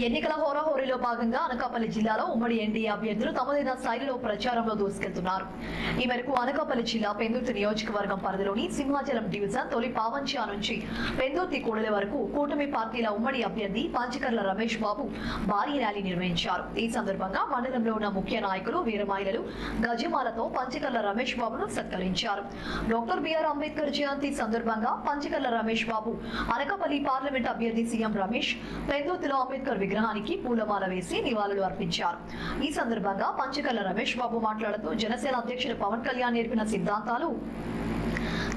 ఎన్నికల హోరాహోరీలో భాగంగా అనకాపల్లి జిల్లాలో ఉమ్మడి ఎన్డీఏ అభ్యర్థులు తమదైన శైలిలో ప్రచారంలో దూసుకెళ్తున్నారు. ఈ మేరకు అనకాపల్లి జిల్లా పెందుర్తి నియోజకవర్గం పరిధిలోని సింహాచలం డివిజన్ తొలి పావంచా నుంచి పెందుర్తి కూడలి వరకు కూటమి పార్టీల ఉమ్మడి అభ్యర్థి పంచకర్ల రమేష్ బాబు భారీ ర్యాలీ నిర్వహించారు. ఈ సందర్భంగా మండలంలో ఉన్న ముఖ్య నాయకులు వీరమాయిలలు గజమాలతో పంచకర్ల రమేష్ బాబును సత్కరించారు. డాక్టర్ బిఆర్ అంబేద్కర్ జయంతి సందర్భంగా పంచకర్ల రమేష్ బాబు అనకాపల్లి పార్లమెంట్ అభ్యర్థి సీఎం రమేష్ పెందుర్తిలో అంబేద్కర్ విగ్రహానికి పూలమాల వేసి నివాళులు అర్పించారు. ఈ సందర్భంగా పంచకర్ల రమేష్ బాబు మాట్లాడుతూ జనసేన అధ్యక్షుడు పవన్ కళ్యాణ్ నేర్పిన సిద్ధాంతాలు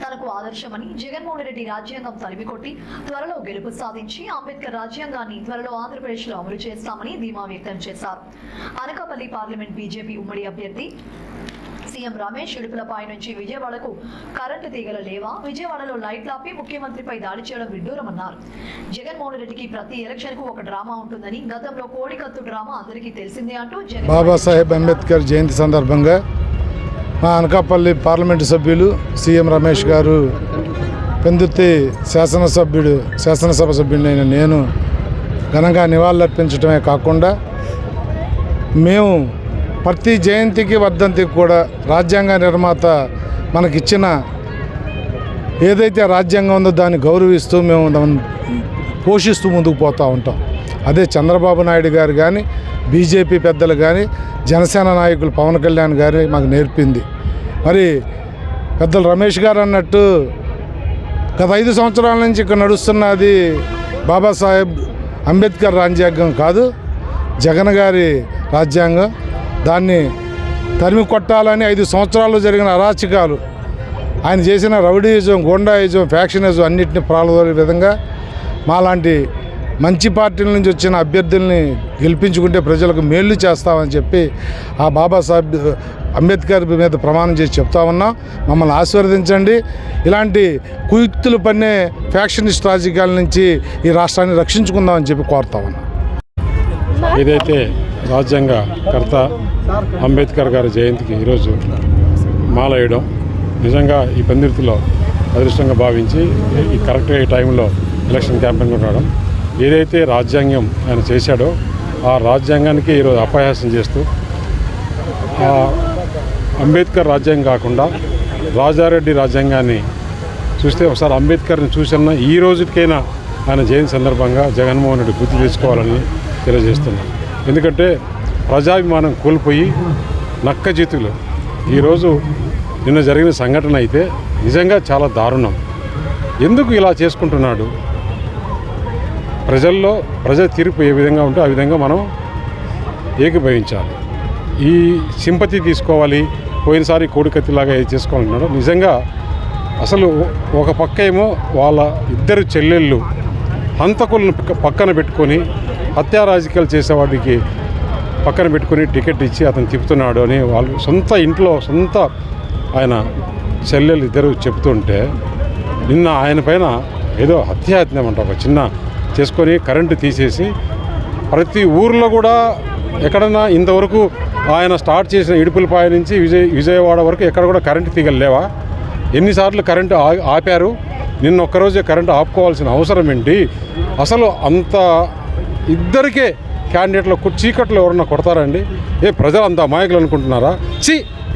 తనకు ఆదర్శమని, జగన్మోహన్ రెడ్డి రాజ్యాంగం తరిమికొట్టి త్వరలో గెలుపు సాధించి అంబేద్కర్ రాజ్యాంగాన్ని త్వరలో ఆంధ్రప్రదేశ్ లో అమలు చేస్తామని ధీమా వ్యక్తం చేశారు. అనకాపల్లి పార్లమెంట్ బీజేపీ ఉమ్మడి అభ్యర్థి సీఎం రమేష్ ఇడుపులపై నుంచి విజయవాడకు కరెంటు తీగలు లేవా, విజయవాడలో లైట్లాపి ముఖ్యమంత్రిపై దాడి చేయడం విడ్డూరమన్నారు. జగన్మోహన్ రెడ్డికి ప్రతి ఎలక్షన్ కు ఒక డ్రామా ఉంటుందని, గతంలో కోడికత్తు డ్రామా అందరికీ తెలిసిందే అంటూ బాబాసాహెబ్ అంబేద్కర్ జయంతి సందర్భంగా మా అనకాపల్లి పార్లమెంటు సభ్యులు సీఎం రమేష్ గారు పెందుర్తి శాసనసభ సభ్యుడైన నేను ఘనంగా నివాళులర్పించడమే కాకుండా మేము ప్రతి జయంతికి వర్ధంతికి కూడా రాజ్యాంగ నిర్మాత మనకిచ్చిన ఏదైతే రాజ్యాంగం ఉందో దాన్ని గౌరవిస్తూ మేము దాన్ని పోషిస్తూ ముందుకు పోతూ ఉంటాం. అదే చంద్రబాబు నాయుడు గారు కానీ, బీజేపీ పెద్దలు కానీ, జనసేన నాయకులు పవన్ కళ్యాణ్ గారు మాకు నేర్పింది. మరి పెద్దలు రమేష్ గారు అన్నట్టు గత 5 సంవత్సరాల నుంచి ఇక్కడ నడుస్తున్నది బాబాసాహెబ్ అంబేద్కర్ రాజ్యాంగం కాదు, జగన్ గారి రాజ్యాంగం. దాన్ని తరిమి కొట్టాలని 5 సంవత్సరాల్లో జరిగిన అరాచకాలు, ఆయన చేసిన రౌడీయిజం, గోండాయిజం, ఫ్యాక్షనిజం అన్నింటినీ ప్రారంభే విధంగా మాలాంటి మంచి పార్టీల నుంచి వచ్చిన అభ్యర్థుల్ని గెలిపించుకుంటే ప్రజలకు మేలు చేస్తామని చెప్పి ఆ బాబాసాహెబ్ అంబేద్కర్ మీద ప్రమాణం చేసి చెప్తా ఉన్నాం. మమ్మల్ని ఆశీర్వదించండి. ఇలాంటి కుయుక్తులు పన్నే ఫ్యాక్షనిస్ట్ రాజకీయాల నుంచి ఈ రాష్ట్రాన్ని రక్షించుకుందామని చెప్పి కోరుతా ఉన్నాం. ఏదైతే రాజ్యాంగ కర్త అంబేద్కర్ గారి జయంతికి ఈరోజు మాల వేయడం నిజంగా ఈ పెందుర్తిలో అదృష్టంగా భావించి ఈ కరెక్ట్గా ఈ టైంలో ఎలక్షన్ క్యాంపెయిన్ రావడం, ఏదైతే రాజ్యాంగం ఆయన చేశాడో ఆ రాజ్యాంగానికి ఈరోజు అపహాస్యం చేస్తూ అంబేద్కర్ రాజ్యాంగం కాకుండా రాజారెడ్డి రాజ్యాంగాన్ని చూస్తే ఒకసారి అంబేద్కర్ని చూసిన ఈ రోజుకైనా ఆయన జయంతి సందర్భంగా జగన్మోహన్ రెడ్డి గుర్తు తెచ్చుకోవాలని తెలియజేస్తున్నాం. ఎందుకంటే ప్రజాభిమానం కోల్పోయి నక్కజితులు ఈరోజు నిన్న జరిగిన సంఘటన అయితే నిజంగా చాలా దారుణం. ఎందుకు ఇలా చేసుకుంటున్నాడు? ప్రజల తీర్పు ఏ విధంగా ఉంటే ఆ విధంగా మనం ఏకీభవించాలి. ఈ సింపతి తీసుకోవాలి, పోయినసారి కోడికత్తిలాగా ఏది చేసుకోవాలన్నాడు. నిజంగా అసలు ఒక పక్క ఏమో వాళ్ళ ఇద్దరు చెల్లెళ్ళు హంతకులను పక్కన పెట్టుకొని హత్యా రాజకీయాలు చేసేవాడికి పక్కన పెట్టుకుని టికెట్ ఇచ్చి అతను తిప్పుతున్నాడు అని వాళ్ళు సొంత ఇంట్లో ఆయన చెల్లెలు ఇద్దరు చెప్తుంటే, నిన్న ఆయన పైన ఏదో హత్యాయత్నం అంట ఒక చిన్న చేసుకొని కరెంటు తీసేసి ప్రతి ఊర్లో కూడా ఎక్కడన్నా ఇంతవరకు ఆయన స్టార్ట్ చేసిన ఇడుపులపాయ నుంచి విజయవాడ వరకు ఎక్కడ కూడా కరెంటు తీగలు లేవా? ఎన్నిసార్లు కరెంటు ఆపారు? నిన్న ఒక్కరోజే కరెంటు ఆపుకోవాల్సిన అవసరం ఏంటి? అసలు అంత ఇద్దరికే క్యాండిడేట్ల చీకట్లు ఎవరన్నా కొడతారండి? ప్రజలు అంత అమాయకులు అనుకుంటున్నారా?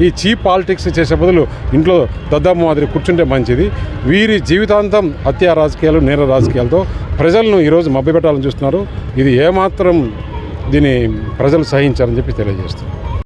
ఈ చీప్ పాలిటిక్స్ చేసే బదులు ఇంట్లో దద్దమ్మ మాదిరి కూర్చుంటే మంచిది. వీరి జీవితాంతం హత్యా రాజకీయాలు, నేర రాజకీయాలతో ప్రజలను ఈరోజు మభ్యపెట్టాలని చూస్తున్నారు. ఇది ఏమాత్రం దీన్ని ప్రజలు సహించారని చెప్పి తెలియజేస్తున్నారు.